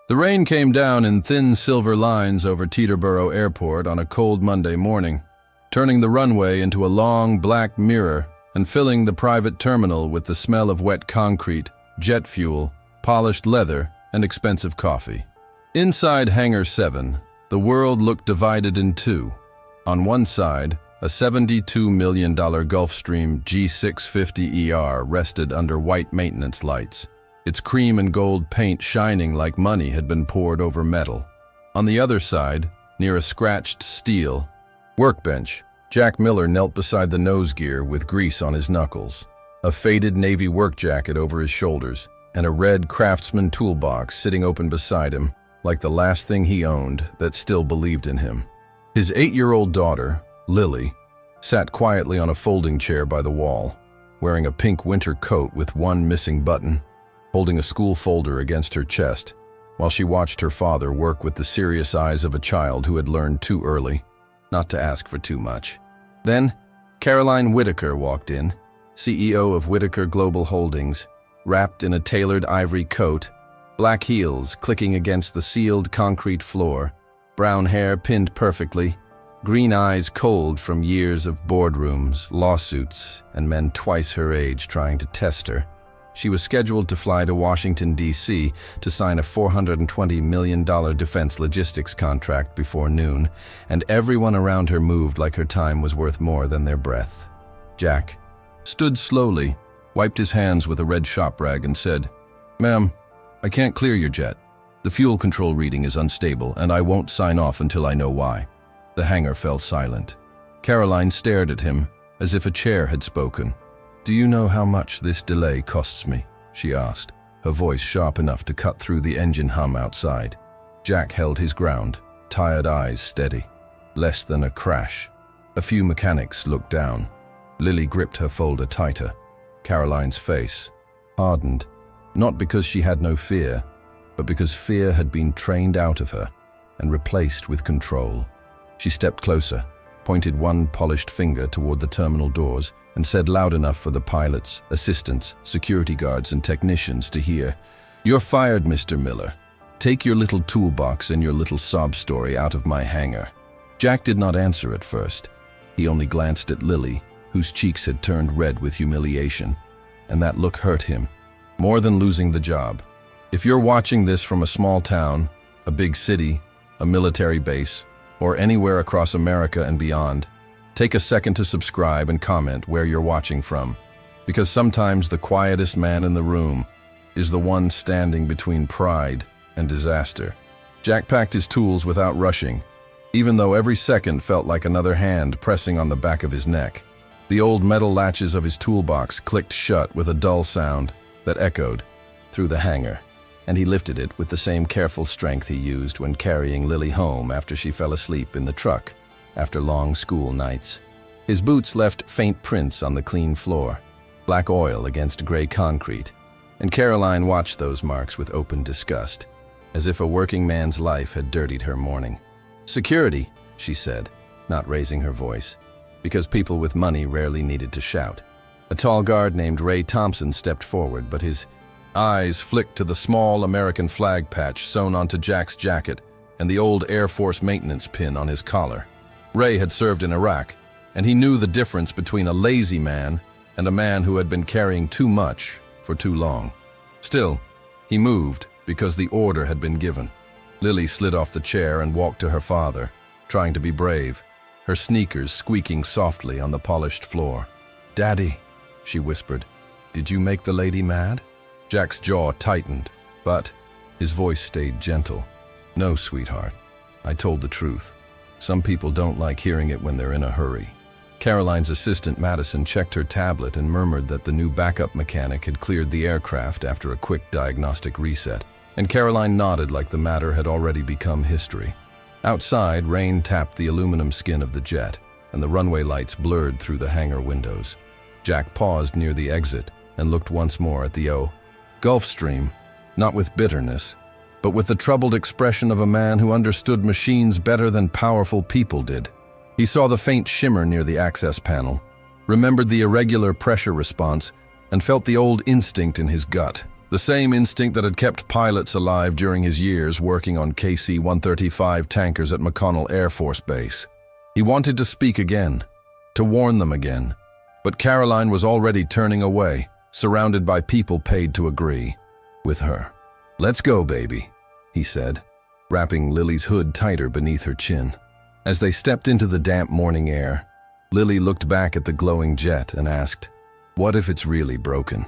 The rain came down in thin silver lines over Teterboro Airport on a cold Monday morning, turning the runway into a long black mirror and filling the private terminal with the smell of wet concrete, jet fuel, polished leather, and expensive coffee. Inside Hangar 7, the world looked divided in two. On one side, a $72 million Gulfstream G650ER rested under white maintenance lights, its cream and gold paint shining like money had been poured over metal. On the other side, near a scratched steel workbench, Jack Miller knelt beside the nose gear with grease on his knuckles, a faded navy work jacket over his shoulders, and a red Craftsman toolbox sitting open beside him, like the last thing he owned that still believed in him. His 8-year-old daughter, Lily, sat quietly on a folding chair by the wall, wearing a pink winter coat with one missing button, holding a school folder against her chest, while she watched her father work with the serious eyes of a child who had learned too early not to ask for too much. Then, Caroline Whitaker walked in, CEO of Whitaker Global Holdings, wrapped in a tailored ivory coat, black heels clicking against the sealed concrete floor, brown hair pinned perfectly, green eyes cold from years of boardrooms, lawsuits, and men twice her age trying to test her. She was scheduled to fly to Washington, D.C. to sign a $420 million defense logistics contract before noon, and everyone around her moved like her time was worth more than their breath. Jack stood slowly, wiped his hands with a red shop rag and said, "Ma'am, I can't clear your jet. The fuel control reading is unstable, and I won't sign off until I know why." The hangar fell silent. Caroline stared at him, as if a chair had spoken. "Do you know how much this delay costs me?" she asked, her voice sharp enough to cut through the engine hum outside. Jack held his ground, tired eyes steady. Less than a crash. A few mechanics looked down. Lily gripped her folder tighter. Caroline's face hardened, not because she had no fear, but because fear had been trained out of her and replaced with control. She stepped closer, pointed one polished finger toward the terminal doors, and said loud enough for the pilots, assistants, security guards, and technicians to hear, "You're fired, Mr. Miller. Take your little toolbox and your little sob story out of my hangar." Jack did not answer at first. He only glanced at Lily, whose cheeks had turned red with humiliation, and that look hurt him, more than losing the job. If you're watching this from a small town, a big city, a military base, or anywhere across America and beyond, take a second to subscribe and comment where you're watching from, because sometimes the quietest man in the room is the one standing between pride and disaster. Jack packed his tools without rushing, even though every second felt like another hand pressing on the back of his neck. The old metal latches of his toolbox clicked shut with a dull sound that echoed through the hangar, and he lifted it with the same careful strength he used when carrying Lily home after she fell asleep in the truck after long school nights. His boots left faint prints on the clean floor, black oil against gray concrete, and Caroline watched those marks with open disgust, as if a working man's life had dirtied her morning. "Security," she said, not raising her voice, because people with money rarely needed to shout. A tall guard named Ray Thompson stepped forward, but his eyes flicked to the small American flag patch sewn onto Jack's jacket and the old Air Force maintenance pin on his collar. Ray had served in Iraq, and he knew the difference between a lazy man and a man who had been carrying too much for too long. Still, he moved because the order had been given. Lily slid off the chair and walked to her father, trying to be brave, her sneakers squeaking softly on the polished floor. "Daddy," she whispered, "did you make the lady mad?" Jack's jaw tightened, but his voice stayed gentle. "No, sweetheart. I told the truth. Some people don't like hearing it when they're in a hurry." Caroline's assistant Madison checked her tablet and murmured that the new backup mechanic had cleared the aircraft after a quick diagnostic reset, and Caroline nodded like the matter had already become history. Outside, rain tapped the aluminum skin of the jet, and the runway lights blurred through the hangar windows. Jack paused near the exit and looked once more at the Gulfstream, not with bitterness, but with the troubled expression of a man who understood machines better than powerful people did. He saw the faint shimmer near the access panel, remembered the irregular pressure response, and felt the old instinct in his gut. The same instinct that had kept pilots alive during his years working on KC-135 tankers at McConnell Air Force Base. He wanted to speak again, to warn them again. But Caroline was already turning away, surrounded by people paid to agree with her. "Let's go, baby," he said, wrapping Lily's hood tighter beneath her chin. As they stepped into the damp morning air, Lily looked back at the glowing jet and asked, "What if it's really broken?"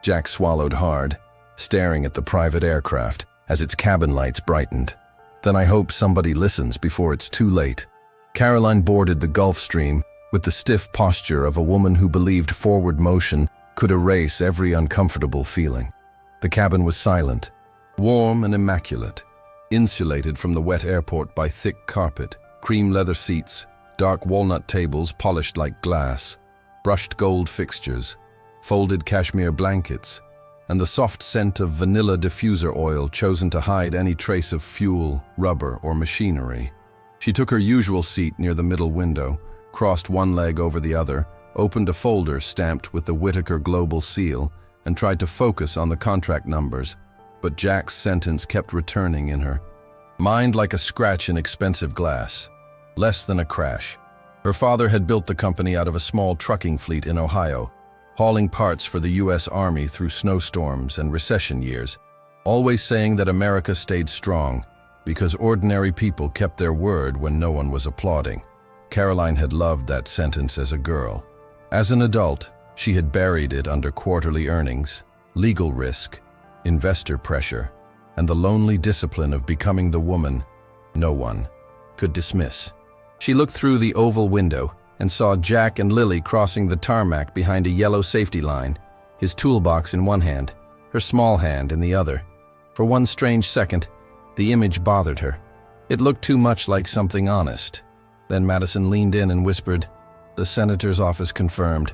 Jack swallowed hard, staring at the private aircraft as its cabin lights brightened. "Then I hope somebody listens before it's too late." Caroline boarded the Gulfstream with the stiff posture of a woman who believed forward motion could erase every uncomfortable feeling. The cabin was silent, warm and immaculate, insulated from the wet airport by thick carpet, cream leather seats, dark walnut tables polished like glass, brushed gold fixtures, folded cashmere blankets, and the soft scent of vanilla diffuser oil chosen to hide any trace of fuel, rubber, or machinery. She took her usual seat near the middle window, crossed one leg over the other, opened a folder stamped with the Whitaker Global seal, and tried to focus on the contract numbers, but Jack's sentence kept returning in her. Mind like a scratch in expensive glass. Less than a crash. Her father had built the company out of a small trucking fleet in Ohio, hauling parts for the U.S. Army through snowstorms and recession years, always saying that America stayed strong because ordinary people kept their word when no one was applauding. Caroline had loved that sentence as a girl. As an adult, she had buried it under quarterly earnings, legal risk, investor pressure, and the lonely discipline of becoming the woman no one could dismiss. She looked through the oval window and saw Jack and Lily crossing the tarmac behind a yellow safety line, his toolbox in one hand, her small hand in the other. For one strange second, the image bothered her. It looked too much like something honest. Then Madison leaned in and whispered, "The senator's office confirmed.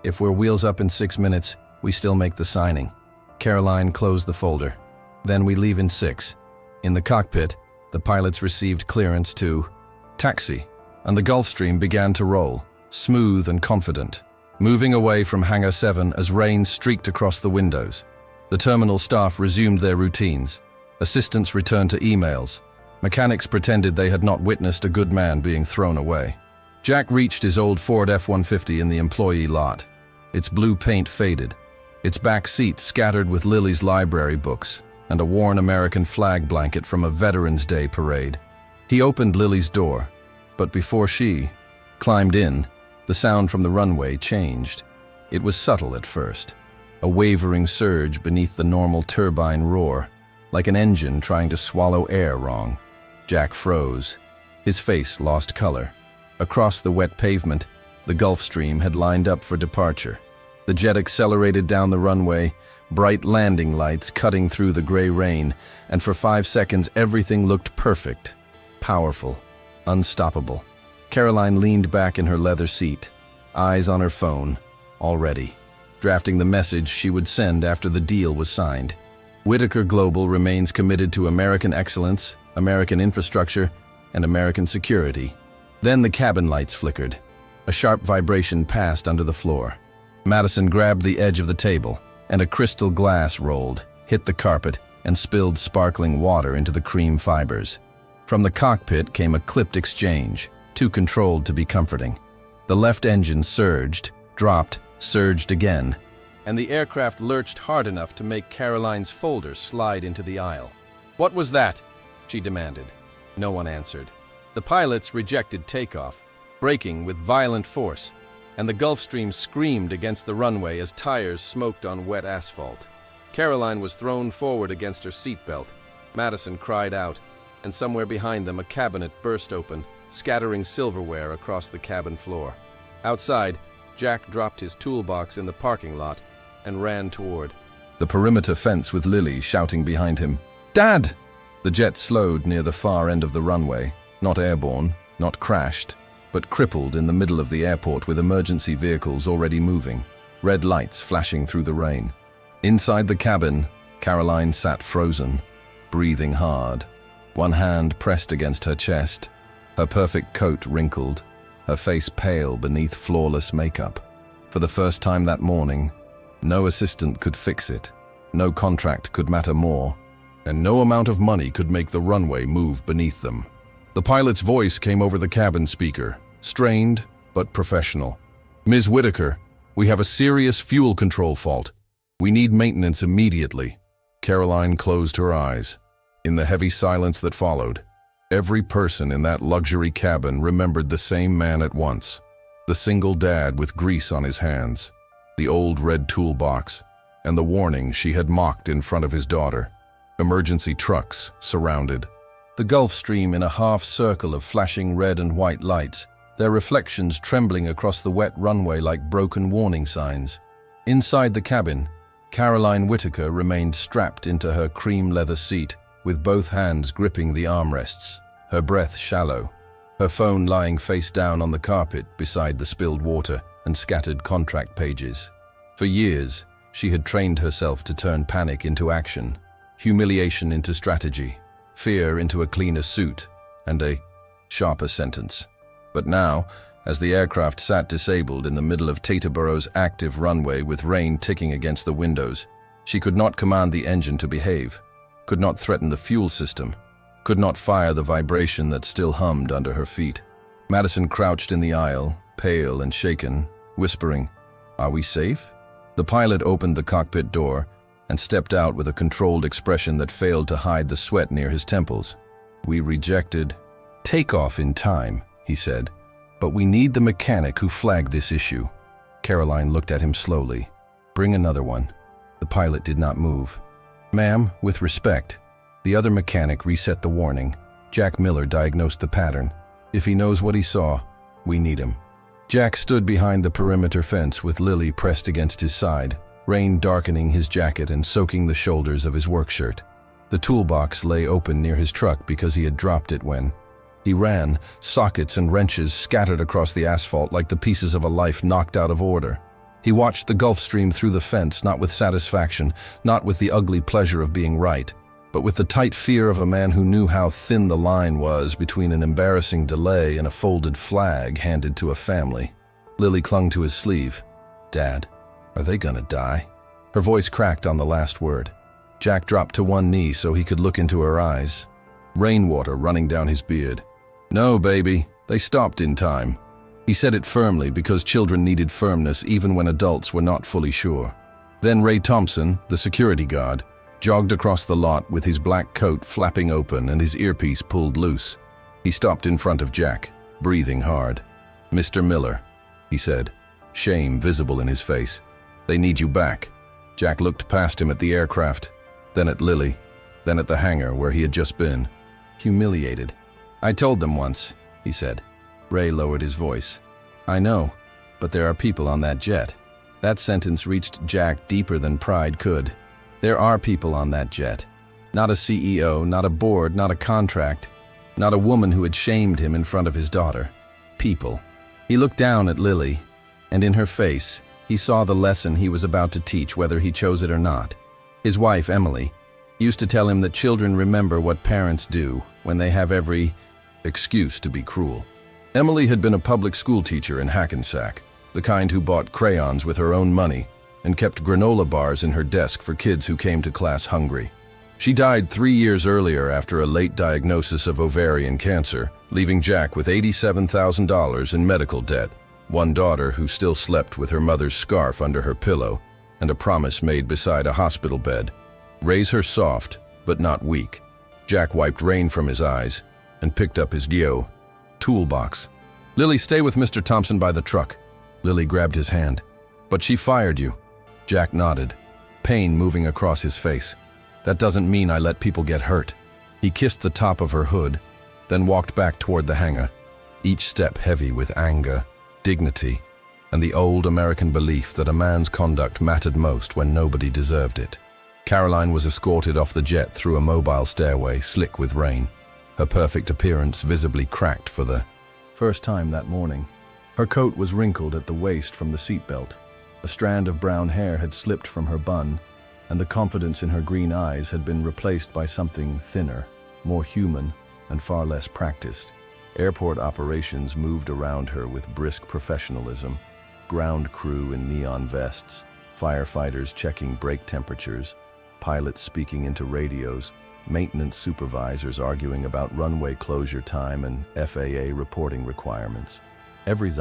If we're wheels up in 6 minutes, we still make the signing." Caroline closed the folder. "Then we leave in 6. In the cockpit, the pilots received clearance to taxi, and the Gulfstream began to roll, smooth and confident, moving away from Hangar 7 as rain streaked across the windows. The terminal staff resumed their routines. Assistants returned to emails. Mechanics pretended they had not witnessed a good man being thrown away. Jack reached his old Ford F-150 in the employee lot. Its blue paint faded, its back seat scattered with Lily's library books, and a worn American flag blanket from a Veterans Day parade. He opened Lily's door, but before she climbed in, the sound from the runway changed. It was subtle at first, a wavering surge beneath the normal turbine roar, like an engine trying to swallow air wrong. Jack froze. His face lost color. Across the wet pavement, the Gulfstream had lined up for departure. The jet accelerated down the runway, bright landing lights cutting through the gray rain, and for 5 seconds everything looked perfect, powerful, unstoppable. Caroline leaned back in her leather seat, eyes on her phone, already, drafting the message she would send after the deal was signed. Whitaker Global remains committed to American excellence, American infrastructure, and American security. Then the cabin lights flickered. A sharp vibration passed under the floor. Madison grabbed the edge of the table, and a crystal glass rolled, hit the carpet, and spilled sparkling water into the cream fibers. From the cockpit came a clipped exchange, too controlled to be comforting. The left engine surged, dropped, surged again, and the aircraft lurched hard enough to make Caroline's folder slide into the aisle. "What was that?" she demanded. No one answered. The pilots rejected takeoff, braking with violent force, and the Gulfstream screamed against the runway as tires smoked on wet asphalt. Caroline was thrown forward against her seatbelt. Madison cried out, and somewhere behind them a cabinet burst open, scattering silverware across the cabin floor. Outside, Jack dropped his toolbox in the parking lot and ran toward the perimeter fence with Lily shouting behind him, "Dad!" The jet slowed near the far end of the runway, not airborne, not crashed, but crippled in the middle of the airport with emergency vehicles already moving, red lights flashing through the rain. Inside the cabin, Caroline sat frozen, breathing hard, one hand pressed against her chest, her perfect coat wrinkled, her face pale beneath flawless makeup. For the first time that morning, no assistant could fix it. No contract could matter more, and no amount of money could make the runway move beneath them. The pilot's voice came over the cabin speaker, strained but professional. "Ms. Whitaker, we have a serious fuel control fault. We need maintenance immediately." Caroline closed her eyes. In the heavy silence that followed, every person in that luxury cabin remembered the same man at once. The single dad with grease on his hands, the old red toolbox, and the warning she had mocked in front of his daughter. Emergency trucks surrounded the Gulf Stream in a half circle of flashing red and white lights, their reflections trembling across the wet runway like broken warning signs. Inside the cabin, Caroline Whitaker remained strapped into her cream leather seat, with both hands gripping the armrests, her breath shallow, her phone lying face down on the carpet beside the spilled water and scattered contract pages. For years, she had trained herself to turn panic into action, humiliation into strategy, fear into a cleaner suit, and a sharper sentence. But now, as the aircraft sat disabled in the middle of Teterborough's active runway with rain ticking against the windows, she could not command the engine to behave, could not threaten the fuel system, could not fire the vibration that still hummed under her feet. Madison crouched in the aisle, pale and shaken, whispering, "Are we safe?" The pilot opened the cockpit door and stepped out with a controlled expression that failed to hide the sweat near his temples. "We rejected takeoff in time," he said, "but we need the mechanic who flagged this issue." Caroline looked at him slowly. "Bring another one." The pilot did not move. "Ma'am, with respect." The other mechanic reset the warning. Jack Miller diagnosed the pattern. "If he knows what he saw, we need him." Jack stood behind the perimeter fence with Lily pressed against his side, rain darkening his jacket and soaking the shoulders of his work shirt. The toolbox lay open near his truck because he had dropped it when he ran, sockets and wrenches scattered across the asphalt like the pieces of a life knocked out of order. He watched the Gulf Stream through the fence, not with satisfaction, not with the ugly pleasure of being right, but with the tight fear of a man who knew how thin the line was between an embarrassing delay and a folded flag handed to a family. Lily clung to his sleeve. "Dad, are they gonna die?" Her voice cracked on the last word. Jack dropped to one knee so he could look into her eyes, rainwater running down his beard. "No, baby, they stopped in time." He said it firmly because children needed firmness even when adults were not fully sure. Then Ray Thompson, the security guard, jogged across the lot with his black coat flapping open and his earpiece pulled loose. He stopped in front of Jack, breathing hard. "Mr. Miller," he said, shame visible in his face. "They need you back." Jack looked past him at the aircraft, then at Lily, then at the hangar where he had just been. Humiliated. "I told them once," he said. Ray lowered his voice. "I know, but there are people on that jet." That sentence reached Jack deeper than pride could. There are people on that jet. Not a CEO, not a board, not a contract, not a woman who had shamed him in front of his daughter. People. He looked down at Lily, and in her face, he saw the lesson he was about to teach whether he chose it or not. His wife, Emily, used to tell him that children remember what parents do when they have every excuse to be cruel. Emily had been a public school teacher in Hackensack, the kind who bought crayons with her own money and kept granola bars in her desk for kids who came to class hungry. She died 3 years earlier after a late diagnosis of ovarian cancer, leaving Jack with $87,000 in medical debt, one daughter who still slept with her mother's scarf under her pillow, and a promise made beside a hospital bed: raise her soft, but not weak. Jack wiped rain from his eyes and picked up his toolbox. "Lily, stay with Mr. Thompson by the truck." Lily grabbed his hand. "But she fired you." Jack nodded, pain moving across his face. "That doesn't mean I let people get hurt." He kissed the top of her hood, then walked back toward the hangar, each step heavy with anger, dignity, and the old American belief that a man's conduct mattered most when nobody deserved it. Caroline was escorted off the jet through a mobile stairway slick with rain, her perfect appearance visibly cracked for the first time that morning. Her coat was wrinkled at the waist from the seatbelt. A strand of brown hair had slipped from her bun, and the confidence in her green eyes had been replaced by something thinner, more human, and far less practiced. Airport operations moved around her with brisk professionalism, ground crew in neon vests, firefighters checking brake temperatures, pilots speaking into radios, maintenance supervisors arguing about runway closure time and FAA reporting requirements. Every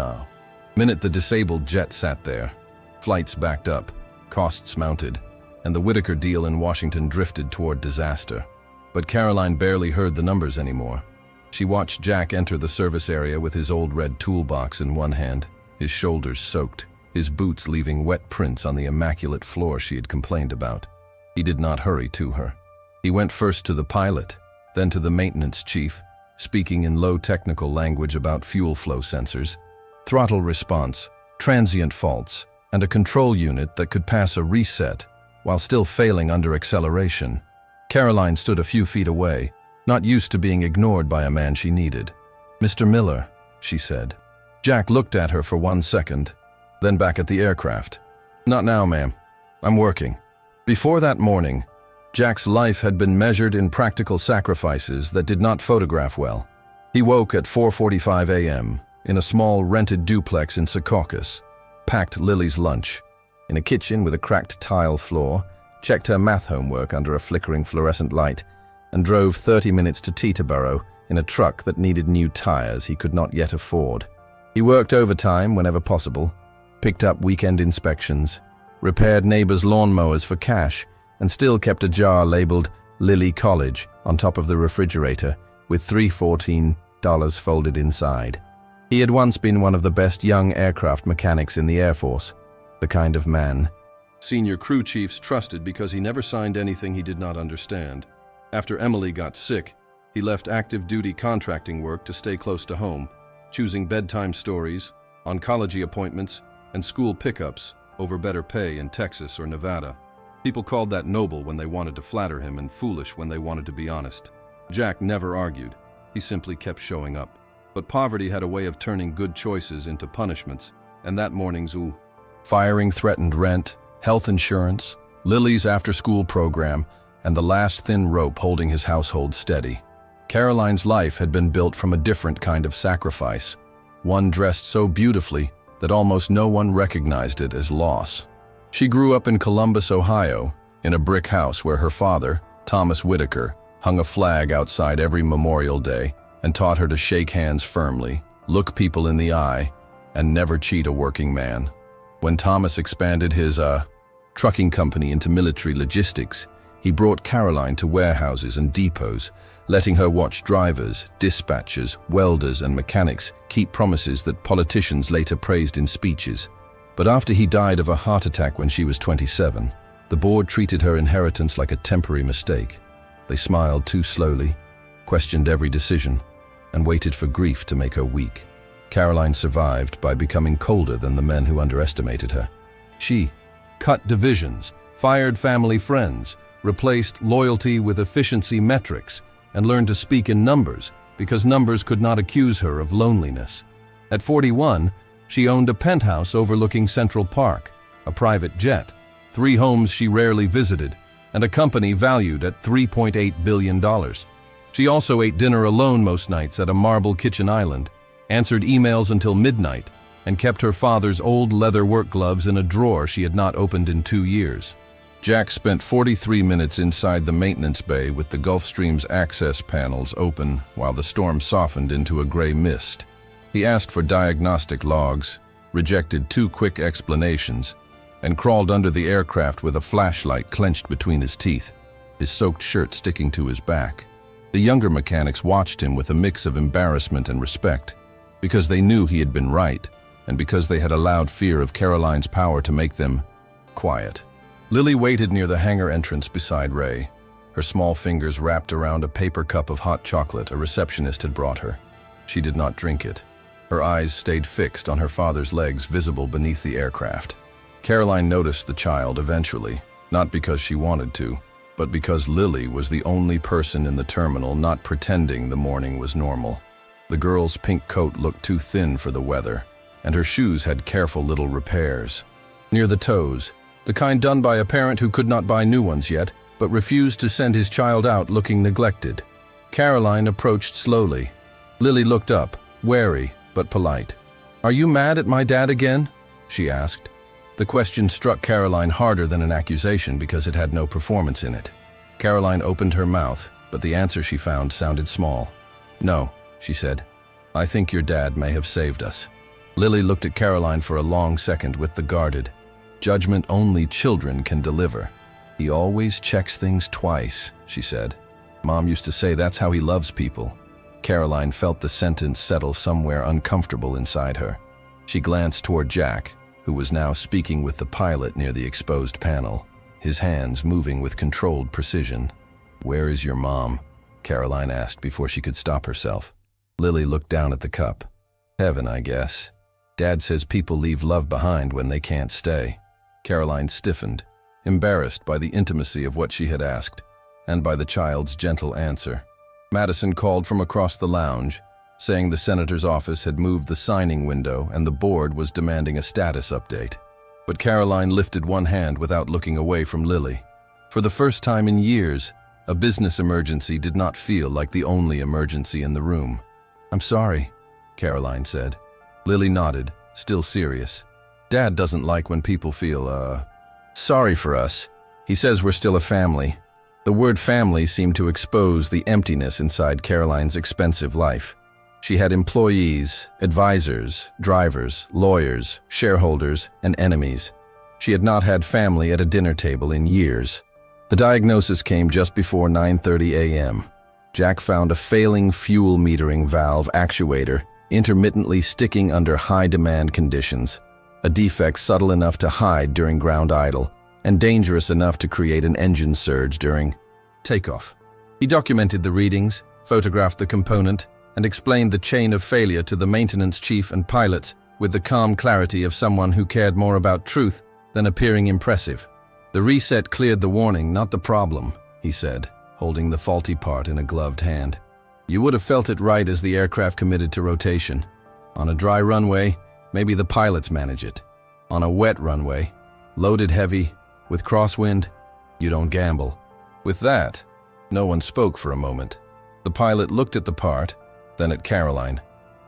minute the disabled jet sat there. Flights backed up, costs mounted, and the Whitaker deal in Washington drifted toward disaster. But Caroline barely heard the numbers anymore. She watched Jack enter the service area with his old red toolbox in one hand, his shoulders soaked, his boots leaving wet prints on the immaculate floor she had complained about. He did not hurry to her. He went first to the pilot, then to the maintenance chief, speaking in low technical language about fuel flow sensors, throttle response, transient faults, and a control unit that could pass a reset while still failing under acceleration. Caroline stood a few feet away, not used to being ignored by a man she needed. "Mr. Miller," she said. Jack looked at her for 1 second, then back at the aircraft. "Not now, ma'am. I'm working." Before that morning, Jack's life had been measured in practical sacrifices that did not photograph well. He woke at 4:45 a.m. in a small rented duplex in Secaucus, packed Lily's lunch, in a kitchen with a cracked tile floor, checked her math homework under a flickering fluorescent light, and drove 30 minutes to Teterboro in a truck that needed new tires he could not yet afford. He worked overtime whenever possible, picked up weekend inspections, repaired neighbors' lawnmowers for cash, and still kept a jar labeled Lily College on top of the refrigerator with $314 folded inside. He had once been one of the best young aircraft mechanics in the Air Force, the kind of man senior crew chiefs trusted because he never signed anything he did not understand. After Emily got sick, he left active duty contracting work to stay close to home, choosing bedtime stories, oncology appointments, and school pickups over better pay in Texas or Nevada. People called that noble when they wanted to flatter him and foolish when they wanted to be honest. Jack never argued. He simply kept showing up. But poverty had a way of turning good choices into punishments, and that morning's firing threatened rent, health insurance, Lily's after-school program, and the last thin rope holding his household steady. Caroline's life had been built from a different kind of sacrifice, one dressed so beautifully that almost no one recognized it as loss. She grew up in Columbus, Ohio, in a brick house where her father, Thomas Whitaker, hung a flag outside every Memorial Day and taught her to shake hands firmly, look people in the eye, and never cheat a working man. When Thomas expanded his trucking company into military logistics, he brought Caroline to warehouses and depots, letting her watch drivers, dispatchers, welders, and mechanics keep promises that politicians later praised in speeches. But after he died of a heart attack when she was 27, the board treated her inheritance like a temporary mistake. They smiled too slowly, questioned every decision, and waited for grief to make her weak. Caroline survived by becoming colder than the men who underestimated her. She cut divisions, fired family friends, replaced loyalty with efficiency metrics, and learned to speak in numbers because numbers could not accuse her of loneliness. At 41, she owned a penthouse overlooking Central Park, a private jet, 3 homes she rarely visited, and a company valued at $3.8 billion. She also ate dinner alone most nights at a marble kitchen island, answered emails until midnight, and kept her father's old leather work gloves in a drawer she had not opened in 2 years. Jack spent 43 minutes inside the maintenance bay with the Gulfstream's access panels open while the storm softened into a gray mist. He asked for diagnostic logs, rejected 2 quick explanations, and crawled under the aircraft with a flashlight clenched between his teeth, his soaked shirt sticking to his back. The younger mechanics watched him with a mix of embarrassment and respect, because they knew he had been right, and because they had allowed fear of Caroline's power to make them quiet. Lily waited near the hangar entrance beside Ray, her small fingers wrapped around a paper cup of hot chocolate a receptionist had brought her. She did not drink it. Her eyes stayed fixed on her father's legs visible beneath the aircraft. Caroline noticed the child eventually, not because she wanted to, but because Lily was the only person in the terminal not pretending the morning was normal. The girl's pink coat looked too thin for the weather, and her shoes had careful little repairs. Near the toes, the kind done by a parent who could not buy new ones yet, but refused to send his child out looking neglected. Caroline approached slowly. Lily looked up, wary but polite. "Are you mad at my dad again?" she asked. The question struck Caroline harder than an accusation because it had no performance in it. Caroline opened her mouth, but the answer she found sounded small. "No," she said. "I think your dad may have saved us." Lily looked at Caroline for a long second with the guarded, "Judgment only children can deliver. He always checks things twice," she said. "Mom used to say that's how he loves people." Caroline felt the sentence settle somewhere uncomfortable inside her. She glanced toward Jack, who was now speaking with the pilot near the exposed panel, his hands moving with controlled precision. "Where is your mom?" Caroline asked before she could stop herself. Lily looked down at the cup. "Heaven, I guess. Dad says people leave love behind when they can't stay." Caroline stiffened, embarrassed by the intimacy of what she had asked, and by the child's gentle answer. Madison called from across the lounge, saying the senator's office had moved the signing window and the board was demanding a status update. But Caroline lifted one hand without looking away from Lily. For the first time in years, a business emergency did not feel like the only emergency in the room. "I'm sorry," Caroline said. Lily nodded, still serious. "Dad doesn't like when people feel, sorry for us. He says we're still a family." The word family seemed to expose the emptiness inside Caroline's expensive life. She had employees, advisors, drivers, lawyers, shareholders, and enemies. She had not had family at a dinner table in years. The diagnosis came just before 9:30 a.m. Jack found a failing fuel metering valve actuator intermittently sticking under high-demand conditions, a defect subtle enough to hide during ground idle, and dangerous enough to create an engine surge during takeoff. He documented the readings, photographed the component, and explained the chain of failure to the maintenance chief and pilots with the calm clarity of someone who cared more about truth than appearing impressive. "The reset cleared the warning, not the problem," he said, holding the faulty part in a gloved hand. "You would have felt it right as the aircraft committed to rotation. On a dry runway, maybe the pilots manage it. On a wet runway, loaded heavy, with crosswind, you don't gamble." With that, no one spoke for a moment. The pilot looked at the part, then at Caroline.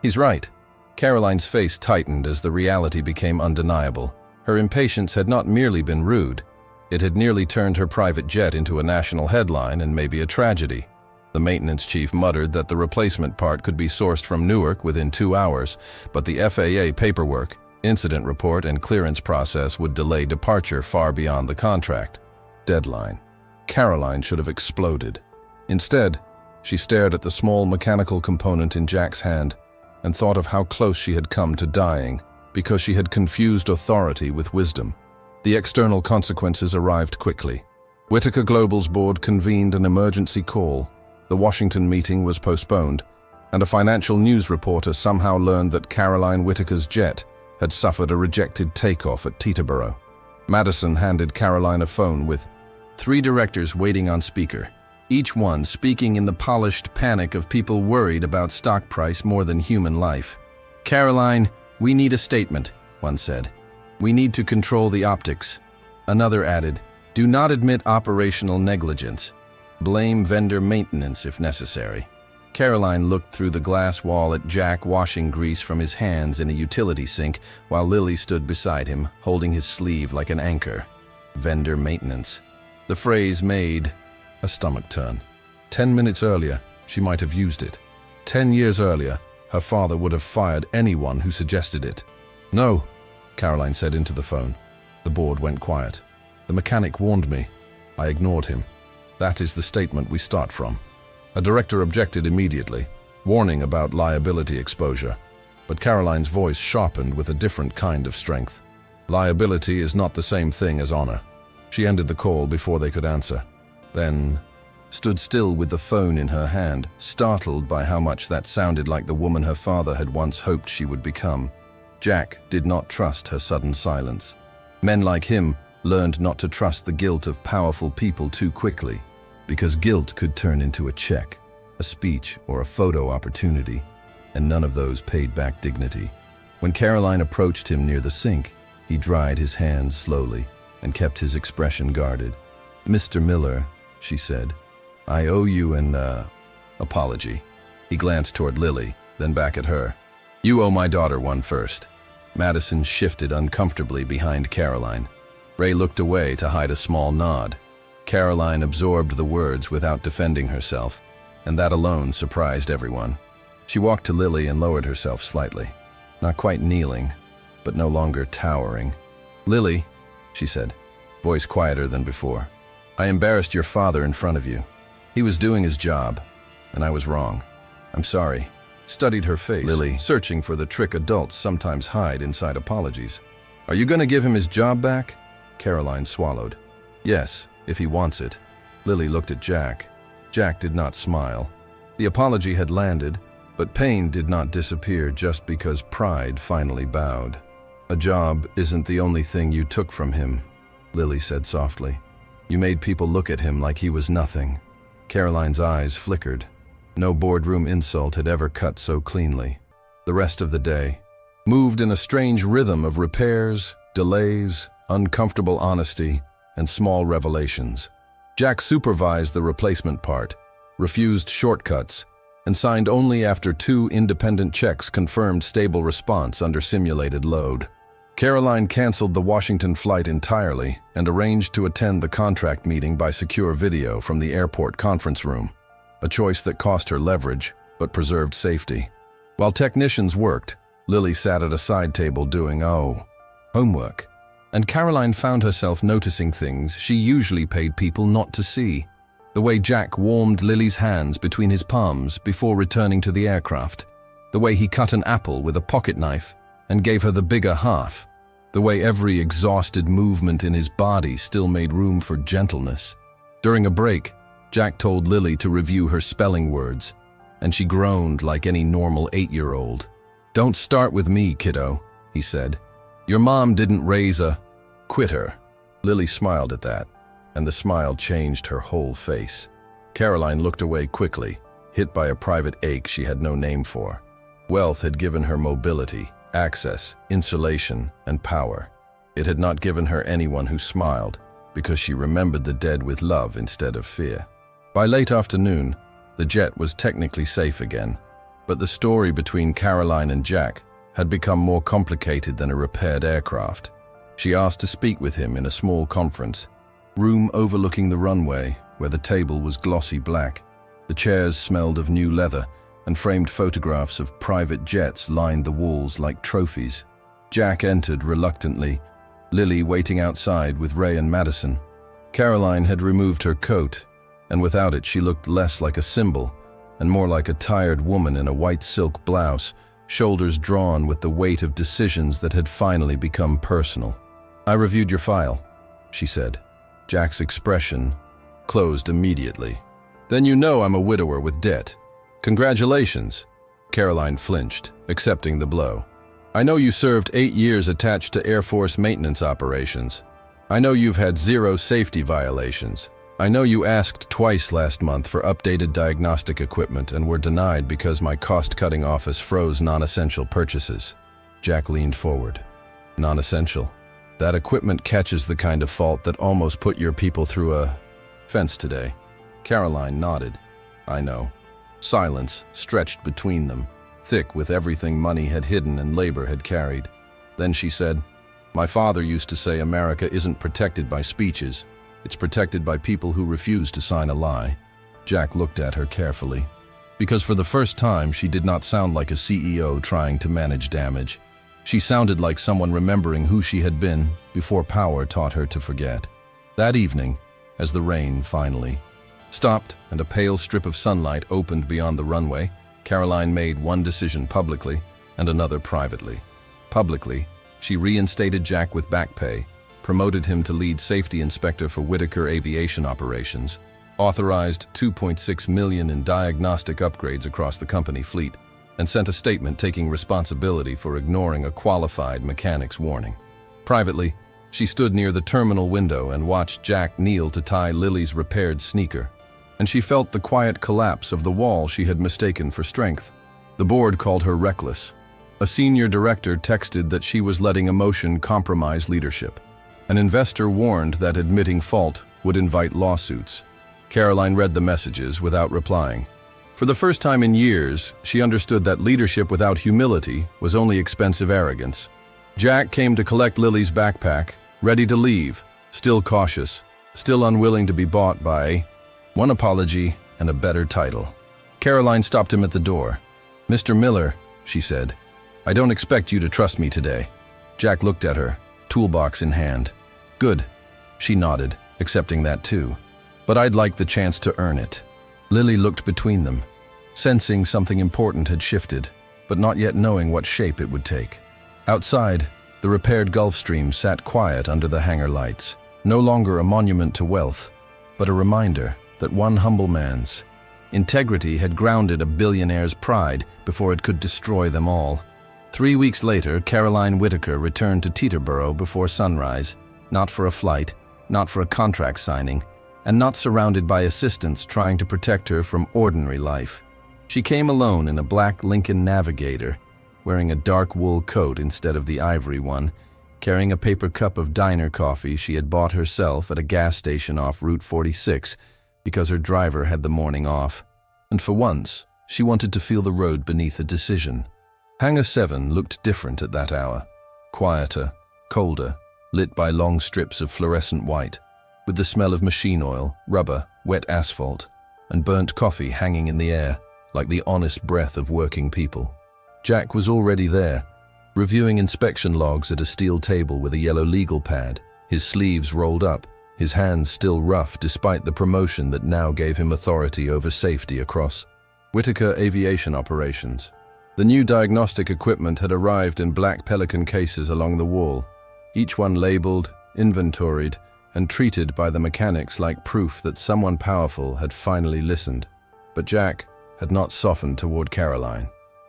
"He's right." Caroline's face tightened as the reality became undeniable. Her impatience had not merely been rude. It had nearly turned her private jet into a national headline and maybe a tragedy. The maintenance chief muttered that the replacement part could be sourced from Newark within 2 hours, but the FAA paperwork, incident report, and clearance process would delay departure far beyond the contract deadline. Caroline should have exploded. Instead, she stared at the small mechanical component in Jack's hand and thought of how close she had come to dying because she had confused authority with wisdom. The external consequences arrived quickly. Whitaker Global's board convened an emergency call. The Washington meeting was postponed, and a financial news reporter somehow learned that Caroline Whitaker's jet had suffered a rejected takeoff at Teterboro. Madison handed Caroline a phone with 3 directors waiting on speaker, each one speaking in the polished panic of people worried about stock price more than human life. "Caroline, we need a statement," one said. "We need to control the optics." Another added, "Do not admit operational negligence. Blame vendor maintenance if necessary." Caroline looked through the glass wall at Jack washing grease from his hands in a utility sink while Lily stood beside him, holding his sleeve like an anchor. Vendor maintenance. The phrase made a stomach turn. 10 minutes earlier, she might have used it. 10 years earlier, her father would have fired anyone who suggested it. "No," Caroline said into the phone. The board went quiet. "The mechanic warned me. I ignored him. That is the statement we start from." A director objected immediately, warning about liability exposure. But Caroline's voice sharpened with a different kind of strength. Liability is not the same thing as honor. She ended the call before they could answer. Then stood still with the phone in her hand, startled by how much that sounded like the woman her father had once hoped she would become. Jack did not trust her sudden silence. Men like him learned not to trust the guilt of powerful people too quickly, because guilt could turn into a check, a speech, or a photo opportunity, and none of those paid back dignity. When Caroline approached him near the sink, he dried his hands slowly and kept his expression guarded. "Mr. Miller," she said, "I owe you an apology." He glanced toward Lily, then back at her. "You owe my daughter one first." Madison shifted uncomfortably behind Caroline. Ray looked away to hide a small nod. Caroline absorbed the words without defending herself, and that alone surprised everyone. She walked to Lily and lowered herself slightly, not quite kneeling, but no longer towering. "Lily," she said, voice quieter than before, "I embarrassed your father in front of you. He was doing his job, and I was wrong. I'm sorry." Studied her face, Lily, searching for the trick adults sometimes hide inside apologies. "Are you going to give him his job back?" Caroline swallowed. "Yes, if he wants it." Lily looked at Jack. Jack did not smile. The apology had landed, but pain did not disappear just because pride finally bowed. "A job isn't the only thing you took from him," Lily said softly. "You made people look at him like he was nothing." Caroline's eyes flickered. No boardroom insult had ever cut so cleanly. The rest of the day moved in a strange rhythm of repairs, delays, uncomfortable honesty, and small revelations. Jack supervised the replacement part, refused shortcuts, and signed only after 2 independent checks confirmed stable response under simulated load. Caroline canceled the Washington flight entirely and arranged to attend the contract meeting by secure video from the airport conference room, a choice that cost her leverage but preserved safety. While technicians worked, Lily sat at a side table doing homework, and Caroline found herself noticing things she usually paid people not to see. The way Jack warmed Lily's hands between his palms before returning to the aircraft, the way he cut an apple with a pocket knife and gave her the bigger half, the way every exhausted movement in his body still made room for gentleness. During a break, Jack told Lily to review her spelling words, and she groaned like any normal 8-year-old. "Don't start with me, kiddo," he said. "Your mom didn't raise a quitter." Lily smiled at that, and the smile changed her whole face. Caroline looked away quickly, hit by a private ache she had no name for. Wealth had given her mobility, access, insulation, and power. It had not given her anyone who smiled, because she remembered the dead with love instead of fear. By late afternoon, the jet was technically safe again, but the story between Caroline and Jack had become more complicated than a repaired aircraft. She asked to speak with him in a small conference room overlooking the runway, where the table was glossy black. The chairs smelled of new leather, and framed photographs of private jets lined the walls like trophies. Jack entered reluctantly, Lily waiting outside with Ray and Madison. Caroline had removed her coat, and without it she looked less like a symbol and more like a tired woman in a white silk blouse, shoulders drawn with the weight of decisions that had finally become personal. "I reviewed your file," she said. Jack's expression closed immediately. "Then you know I'm a widower with debt. Congratulations." Caroline flinched, accepting the blow. "I know you served 8 years attached to Air Force maintenance operations. I know you've had 0 safety violations. I know you asked twice last month for updated diagnostic equipment and were denied because my cost-cutting office froze non-essential purchases." Jack leaned forward. "Non-essential? That equipment catches the kind of fault that almost put your people through a fence today." Caroline nodded. "I know." Silence stretched between them, thick with everything money had hidden and labor had carried. Then she said, "My father used to say America isn't protected by speeches. It's protected by people who refuse to sign a lie." Jack looked at her carefully, because for the first time she did not sound like a CEO trying to manage damage. She sounded like someone remembering who she had been before power taught her to forget. That evening, as the rain finally stopped and a pale strip of sunlight opened beyond the runway, Caroline made one decision publicly and another privately. Publicly, she reinstated Jack with back pay, promoted him to lead safety inspector for Whitaker Aviation Operations, authorized $2.6 million in diagnostic upgrades across the company fleet, and sent a statement taking responsibility for ignoring a qualified mechanic's warning. Privately, she stood near the terminal window and watched Jack kneel to tie Lily's repaired sneaker, and she felt the quiet collapse of the wall she had mistaken for strength. The board called her reckless. A senior director texted that she was letting emotion compromise leadership. An investor warned that admitting fault would invite lawsuits. Caroline read the messages without replying. For the first time in years, she understood that leadership without humility was only expensive arrogance. Jack came to collect Lily's backpack, ready to leave, still cautious, still unwilling to be bought by one apology and a better title. Caroline stopped him at the door. "Mr. Miller," she said, "I don't expect you to trust me today." Jack looked at her, toolbox in hand. "Good." She nodded, accepting that too. "But I'd like the chance to earn it." Lily looked between them, sensing something important had shifted, but not yet knowing what shape it would take. Outside, the repaired Gulfstream sat quiet under the hangar lights, no longer a monument to wealth, but a reminder that one humble man's integrity had grounded a billionaire's pride before it could destroy them all. 3 weeks later, Caroline Whitaker returned to Teterboro before sunrise, not for a flight, not for a contract signing, and not surrounded by assistants trying to protect her from ordinary life. She came alone in a black Lincoln Navigator, wearing a dark wool coat instead of the ivory one, carrying a paper cup of diner coffee she had bought herself at a gas station off Route 46 because her driver had the morning off. And for once, she wanted to feel the road beneath a decision. Hangar 7 looked different at that hour, quieter, colder, lit by long strips of fluorescent white, with the smell of machine oil, rubber, wet asphalt, and burnt coffee hanging in the air like the honest breath of working people. Jack was already there, reviewing inspection logs at a steel table with a yellow legal pad, his sleeves rolled up, his hands still rough despite the promotion that now gave him authority over safety across Whitaker Aviation Operations. The new diagnostic equipment had arrived in black Pelican cases along the wall, each one labeled, inventoried, and treated by the mechanics like proof that someone powerful had finally listened. But Jack had not softened toward Caroline.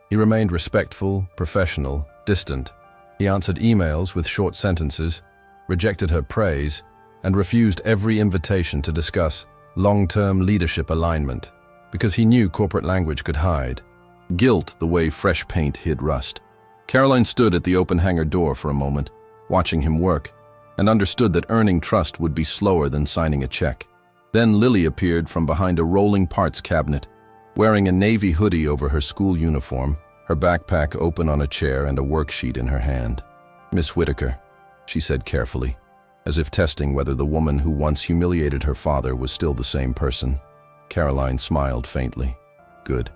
He remained respectful, professional, distant. He answered emails with short sentences, rejected her praise, and refused every invitation to discuss long-term leadership alignment, because he knew corporate language could hide guilt the way fresh paint hid rust. Caroline stood at the open hangar door for a moment, watching him work, and understood that earning trust would be slower than signing a check. Then Lily appeared from behind a rolling parts cabinet, wearing a navy hoodie over her school uniform, her backpack open on a chair and a worksheet in her hand. "Miss Whitaker," she said carefully, as if testing whether the woman who once humiliated her father was still the same person. Caroline smiled faintly. "Good."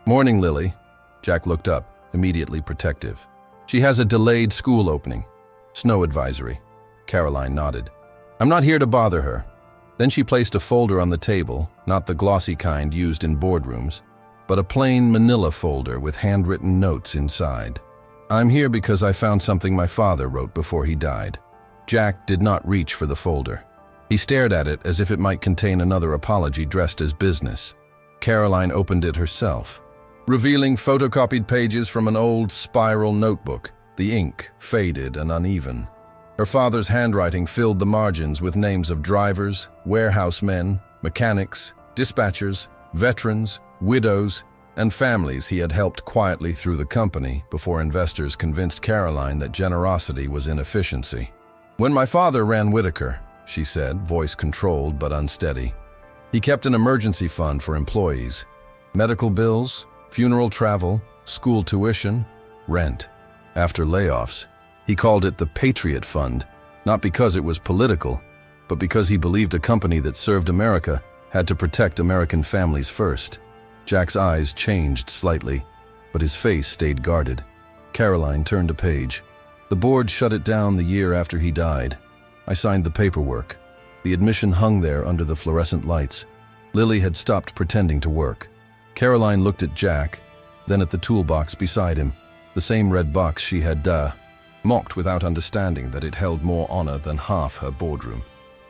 "Morning, Lily." Jack looked up, immediately protective. "She has a delayed school opening. Snow advisory." Caroline nodded. "I'm not here to bother her." Then she placed a folder on the table, not the glossy kind used in boardrooms, but a plain manila folder with handwritten notes inside. "I'm here because I found something my father wrote before he died." Jack did not reach for the folder. He stared at it as if it might contain another apology dressed as business. Caroline opened it herself, revealing photocopied pages from an old spiral notebook, the ink faded and uneven. Her father's handwriting filled the margins with names of drivers, warehouse men, mechanics, dispatchers, veterans, widows, and families he had helped quietly through the company before investors convinced Caroline that generosity was inefficiency. "When my father ran Whitaker," she said, voice controlled but unsteady, "he kept an emergency fund for employees. Medical bills, funeral travel, school tuition, rent. After layoffs, he called it the Patriot Fund, not because it was political, but because he believed a company that served America had to protect American families first." Jack's eyes changed slightly, but his face stayed guarded. Caroline turned a page. "The board shut it down the year after he died. I signed the paperwork. The admission hung there under the fluorescent lights. Lily had stopped pretending to work." Caroline looked at Jack, then at the toolbox beside him, the same red box she had mocked without understanding that it held more honor than half her boardroom.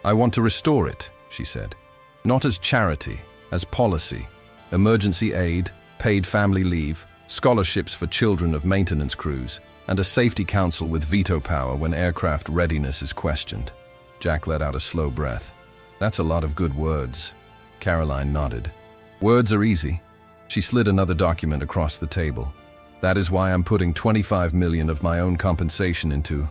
"I want to restore it," she said. "Not as charity, as policy. Emergency aid, paid family leave, scholarships for children of maintenance crews, and a safety council with veto power when aircraft readiness is questioned." Jack let out a slow breath. "That's a lot of good words." Caroline nodded. "Words are easy." She slid another document across the table. "That is why I'm putting $25 million of my own compensation into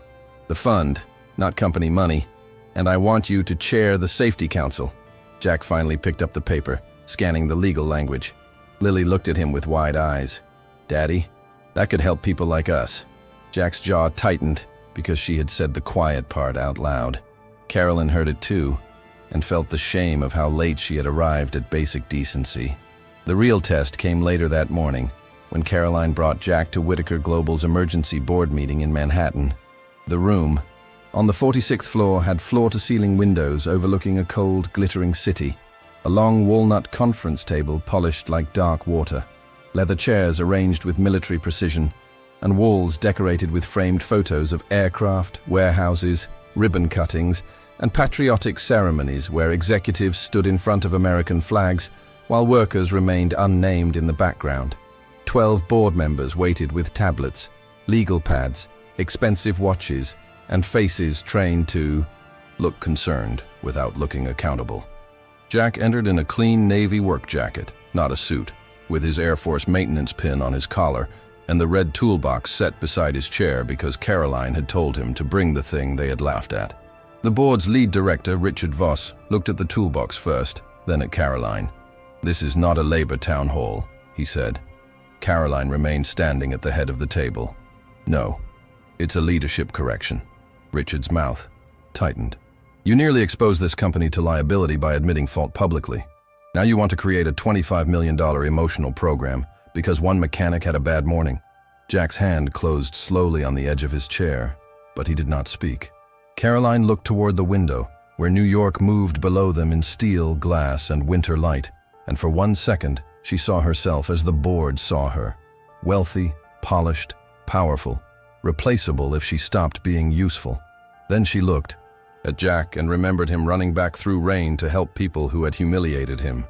the fund, not company money, and I want you to chair the safety council." Jack finally picked up the paper, scanning the legal language. Lily looked at him with wide eyes. "Daddy, that could help people like us." Jack's jaw tightened, because she had said the quiet part out loud. Carolyn heard it too, and felt the shame of how late she had arrived at basic decency. The real test came later that morning, when Caroline brought Jack to Whitaker Global's emergency board meeting in Manhattan. The room, on the 46th floor, had floor-to-ceiling windows overlooking a cold, glittering city, a long walnut conference table polished like dark water, leather chairs arranged with military precision, and walls decorated with framed photos of aircraft, warehouses, ribbon cuttings, and patriotic ceremonies where executives stood in front of American flags while workers remained unnamed in the background. 12 board members waited with tablets, legal pads, expensive watches, and faces trained to look concerned without looking accountable. Jack entered in a clean Navy work jacket, not a suit, with his Air Force maintenance pin on his collar and the red toolbox set beside his chair because Caroline had told him to bring the thing they had laughed at. The board's lead director, Richard Voss, looked at the toolbox first, then at Caroline. "This is not a labor town hall," he said. Caroline remained standing at the head of the table. "No, it's a leadership correction." Richard's mouth tightened. "You nearly exposed this company to liability by admitting fault publicly. Now you want to create a $25 million emotional program because one mechanic had a bad morning." Jack's hand closed slowly on the edge of his chair, but he did not speak. Caroline looked toward the window, where New York moved below them in steel, glass, and winter light, and for 1 second she saw herself as the board saw her. Wealthy, polished, powerful, replaceable if she stopped being useful. Then she looked at Jack and remembered him running back through rain to help people who had humiliated him.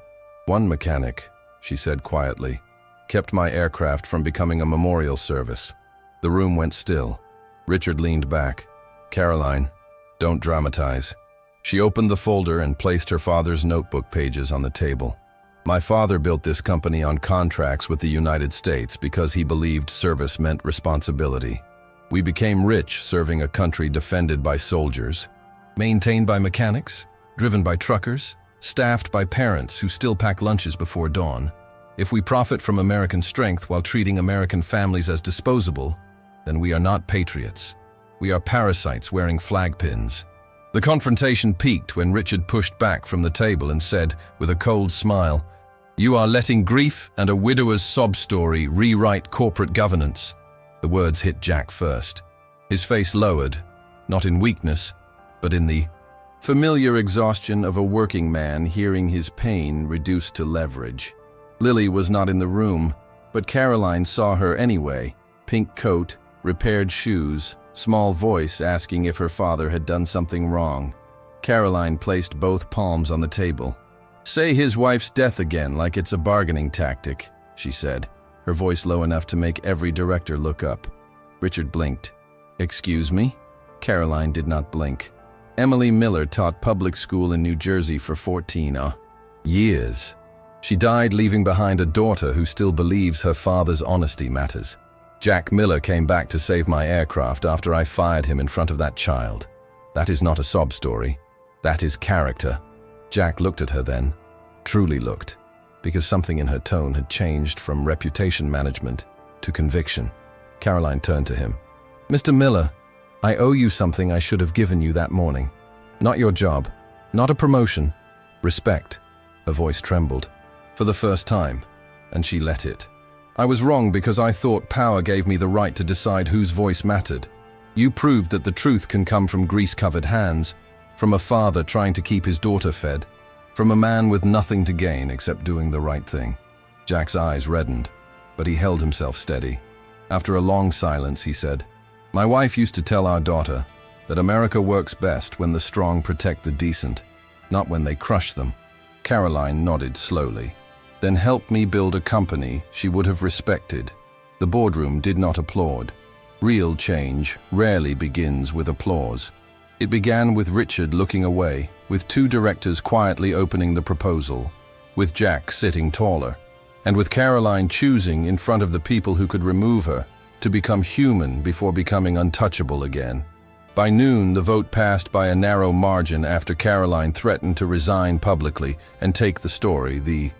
"One mechanic," she said quietly, "kept my aircraft from becoming a memorial service." The room went still. Richard leaned back. "Caroline, don't dramatize." She opened the folder and placed her father's notebook pages on the table. "My father built this company on contracts with the United States because he believed service meant responsibility. We became rich serving a country defended by soldiers, maintained by mechanics, driven by truckers, staffed by parents who still pack lunches before dawn. If we profit from American strength while treating American families as disposable, then we are not patriots. We are parasites wearing flag pins." The confrontation peaked when Richard pushed back from the table and said, with a cold smile, "You are letting grief and a widower's sob story rewrite corporate governance." The words hit Jack first. His face lowered, not in weakness, but in the familiar exhaustion of a working man hearing his pain reduced to leverage. Lily was not in the room, but Caroline saw her anyway. Pink coat, repaired shoes, small voice asking if her father had done something wrong. Caroline placed both palms on the table. "Say his wife's death again like it's a bargaining tactic," she said, her voice low enough to make every director look up. Richard blinked. "Excuse me?" Caroline did not blink. Emily Miller taught public school in New Jersey for 14 years. She died leaving behind a daughter who still believes her father's honesty matters. Jack Miller came back to save my aircraft after I fired him in front of that child. That is not a sob story. That is character. Jack looked at her then, truly looked, because something in her tone had changed from reputation management to conviction. Caroline turned to him. "Mr. Miller, I owe you something I should have given you that morning. Not your job, not a promotion. Respect." Her voice trembled, for the first time, and she let it. "I was wrong because I thought power gave me the right to decide whose voice mattered. You proved that the truth can come from grease-covered hands, from a father trying to keep his daughter fed, from a man with nothing to gain except doing the right thing." Jack's eyes reddened, but he held himself steady. After a long silence, he said, "My wife used to tell our daughter that America works best when the strong protect the decent, not when they crush them." Caroline nodded slowly. "Then help me build a company she would have respected." The boardroom did not applaud. Real change rarely begins with applause. It began with Richard looking away, with two directors quietly opening the proposal, with Jack sitting taller, and with Caroline choosing in front of the people who could remove her to become human before becoming untouchable again. By noon, the vote passed by a narrow margin after Caroline threatened to resign publicly and take the story, the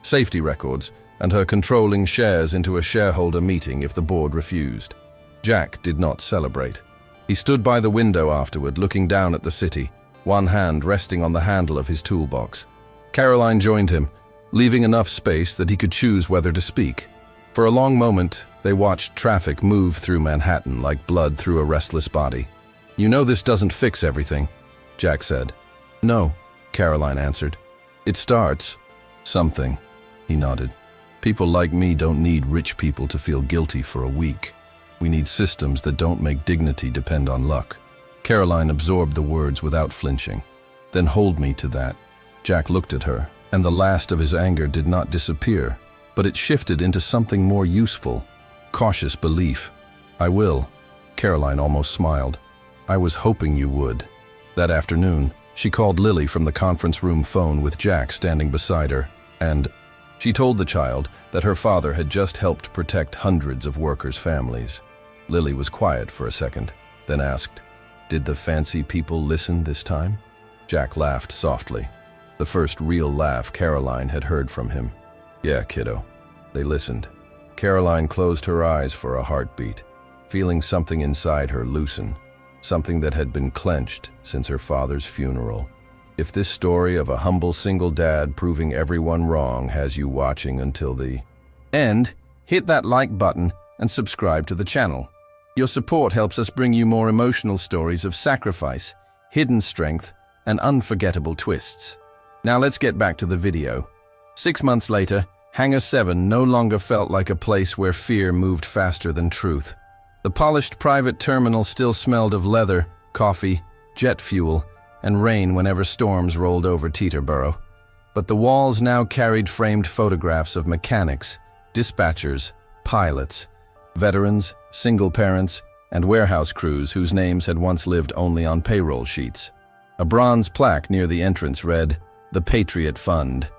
safety records, and her controlling shares into a shareholder meeting if the board refused. Jack did not celebrate. He stood by the window afterward, looking down at the city, one hand resting on the handle of his toolbox. Caroline joined him, leaving enough space that he could choose whether to speak. For a long moment, they watched traffic move through Manhattan like blood through a restless body. "You know this doesn't fix everything," Jack said. "No," Caroline answered. "It starts something," he nodded. "People like me don't need rich people to feel guilty for a week. We need systems that don't make dignity depend on luck." Caroline absorbed the words without flinching. "Then hold me to that." Jack looked at her, and the last of his anger did not disappear, but it shifted into something more useful, cautious belief. "I will." Caroline almost smiled. "I was hoping you would." That afternoon, she called Lily from the conference room phone with Jack standing beside her, and she told the child that her father had just helped protect hundreds of workers' families. Lily was quiet for a second, then asked, "Did the fancy people listen this time?" Jack laughed softly, the first real laugh Caroline had heard from him. "Yeah, kiddo, they listened." Caroline closed her eyes for a heartbeat, feeling something inside her loosen, something that had been clenched since her father's funeral. If this story of a humble single dad proving everyone wrong has you watching until the end, hit that like button and subscribe to the channel. Your support helps us bring you more emotional stories of sacrifice, hidden strength, and unforgettable twists. Now let's get back to the video. 6 months later, Hangar 7 no longer felt like a place where fear moved faster than truth. The polished private terminal still smelled of leather, coffee, jet fuel, and rain whenever storms rolled over Teterboro. But the walls now carried framed photographs of mechanics, dispatchers, pilots, veterans, single parents, and warehouse crews whose names had once lived only on payroll sheets. A bronze plaque near the entrance read, "The Patriot Fund,"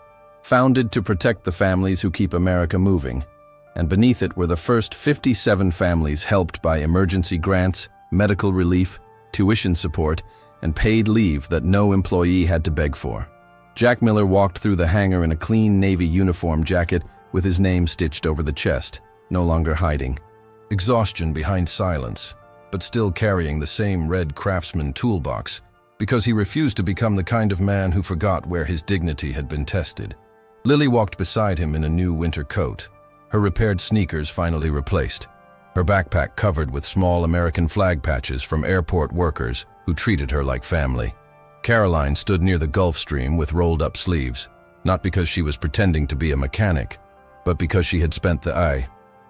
founded to protect the families who keep America moving. And beneath it were the first 57 families helped by emergency grants, medical relief, tuition support, and paid leave that no employee had to beg for. Jack Miller walked through the hangar in a clean navy uniform jacket with his name stitched over the chest, no longer hiding. Exhaustion behind silence, but still carrying the same red Craftsman toolbox, because he refused to become the kind of man who forgot where his dignity had been tested. Lily walked beside him in a new winter coat, her repaired sneakers finally replaced, her backpack covered with small American flag patches from airport workers who treated her like family. Caroline stood near the Gulf Stream with rolled-up sleeves, not because she was pretending to be a mechanic, but because she had spent the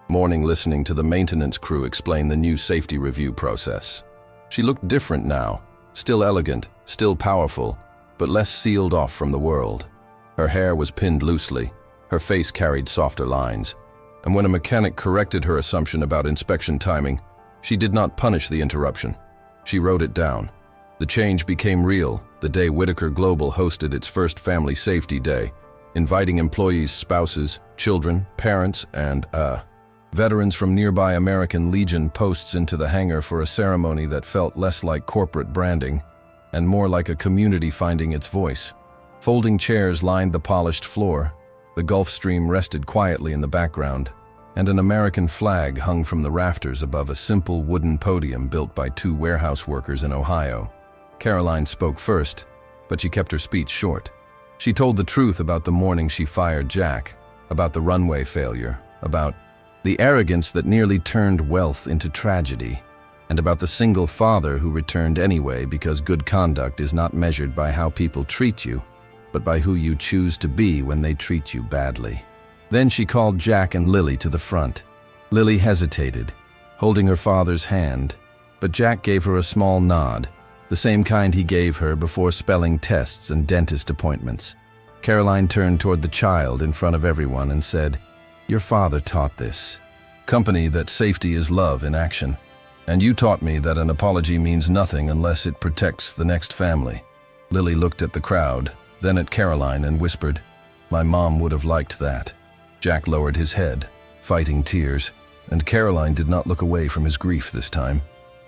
morning listening to the maintenance crew explain the new safety review process. She looked different now, still elegant, still powerful, but less sealed off from the world. Her hair was pinned loosely, her face carried softer lines, and when a mechanic corrected her assumption about inspection timing, she did not punish the interruption. She wrote it down. The change became real the day Whitaker Global hosted its first Family Safety Day, inviting employees' spouses, children, parents, and, veterans from nearby American Legion posts into the hangar for a ceremony that felt less like corporate branding and more like a community finding its voice. Folding chairs lined the polished floor, the Gulf Stream rested quietly in the background, and an American flag hung from the rafters above a simple wooden podium built by 2 warehouse workers in Ohio. Caroline spoke first, but she kept her speech short. She told the truth about the morning she fired Jack, about the runway failure, about the arrogance that nearly turned wealth into tragedy, and about the single father who returned anyway because good conduct is not measured by how people treat you, but by who you choose to be when they treat you badly. Then she called Jack and Lily to the front. Lily hesitated, holding her father's hand, but Jack gave her a small nod, the same kind he gave her before spelling tests and dentist appointments. Caroline turned toward the child in front of everyone and said, "Your father taught this company that safety is love in action. And you taught me that an apology means nothing unless it protects the next family." Lily looked at the crowd, then at Caroline and whispered, "My mom would have liked that." Jack lowered his head, fighting tears, and Caroline did not look away from his grief this time.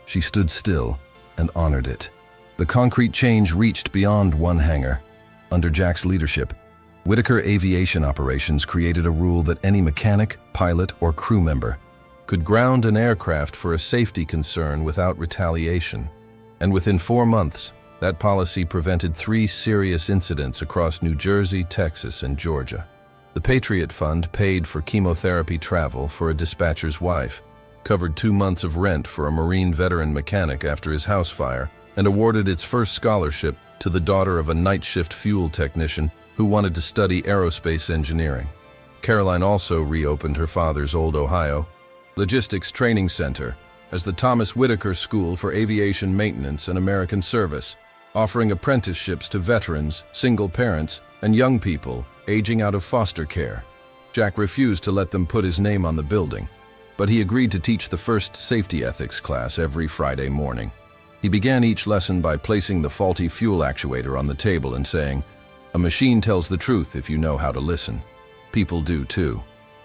She stood still and honored it. The concrete change reached beyond one hangar. Under Jack's leadership, Whitaker Aviation Operations created a rule that any mechanic, pilot, or crew member could ground an aircraft for a safety concern without retaliation. And within 4 months, that policy prevented 3 serious incidents across New Jersey, Texas, and Georgia. The Patriot Fund paid for chemotherapy travel for a dispatcher's wife, covered 2 months of rent for a Marine veteran mechanic after his house fire, and awarded its first scholarship to the daughter of a night shift fuel technician who wanted to study aerospace engineering. Caroline also reopened her father's old Ohio Logistics Training Center as the Thomas Whitaker School for Aviation Maintenance and American Service, offering apprenticeships to veterans, single parents, and young people aging out of foster care. Jack refused to let them put his name on the building, but he agreed to teach the first safety ethics class every Friday morning. He began each lesson by placing the faulty fuel actuator on the table and saying, "A machine tells the truth if you know how to listen. People do too."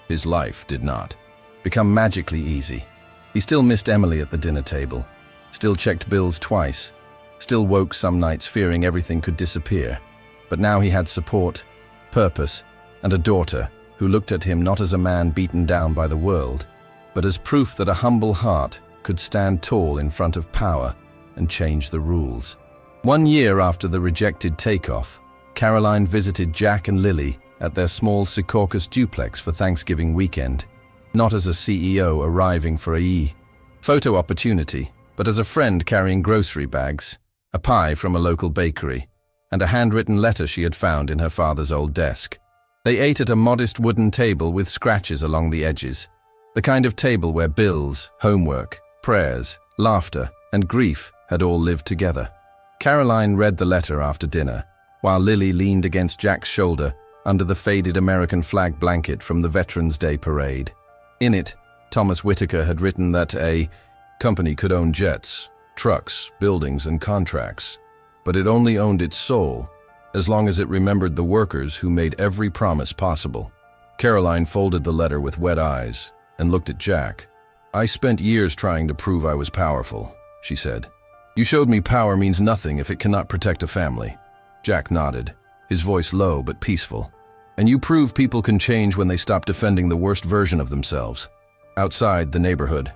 His life did not become magically easy. He still missed Emily at the dinner table, still checked bills twice, still woke some nights fearing everything could disappear. But now he had support, purpose, and a daughter who looked at him not as a man beaten down by the world, but as proof that a humble heart could stand tall in front of power and change the rules. 1 year after the rejected takeoff, Caroline visited Jack and Lily at their small Secaucus duplex for Thanksgiving weekend, not as a CEO arriving for a photo opportunity, but as a friend carrying grocery bags, a pie from a local bakery, and a handwritten letter she had found in her father's old desk. They ate at a modest wooden table with scratches along the edges, the kind of table where bills, homework, prayers, laughter, and grief had all lived together. Caroline read the letter after dinner, while Lily leaned against Jack's shoulder under the faded American flag blanket from the Veterans Day parade. In it, Thomas Whitaker had written that a company could own jets, trucks, buildings, and contracts, but it only owned its soul as long as it remembered the workers who made every promise possible. Caroline folded the letter with wet eyes and looked at Jack. "I spent years trying to prove I was powerful," she said. "You showed me power means nothing if it cannot protect a family." Jack nodded, his voice low but peaceful. "And you prove people can change when they stop defending the worst version of themselves." Outside, the neighborhood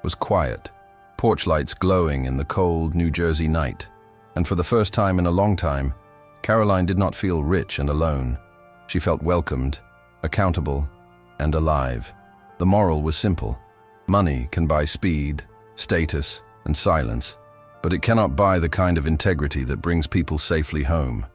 was quiet, porch lights glowing in the cold New Jersey night. And for the first time in a long time, Caroline did not feel rich and alone. She felt welcomed, accountable, and alive. The moral was simple. Money can buy speed, status, and silence, but it cannot buy the kind of integrity that brings people safely home.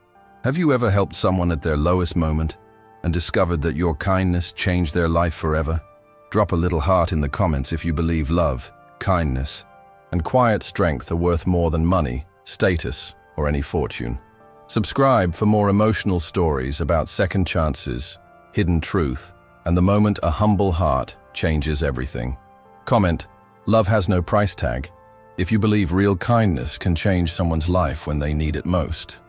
Have you ever helped someone at their lowest moment and discovered that your kindness changed their life forever? Drop a little heart in the comments if you believe love, kindness, and quiet strength are worth more than money, status, or any fortune. Subscribe for more emotional stories about second chances, hidden truth, and the moment a humble heart changes everything. Comment, "Love has no price tag," if you believe real kindness can change someone's life when they need it most.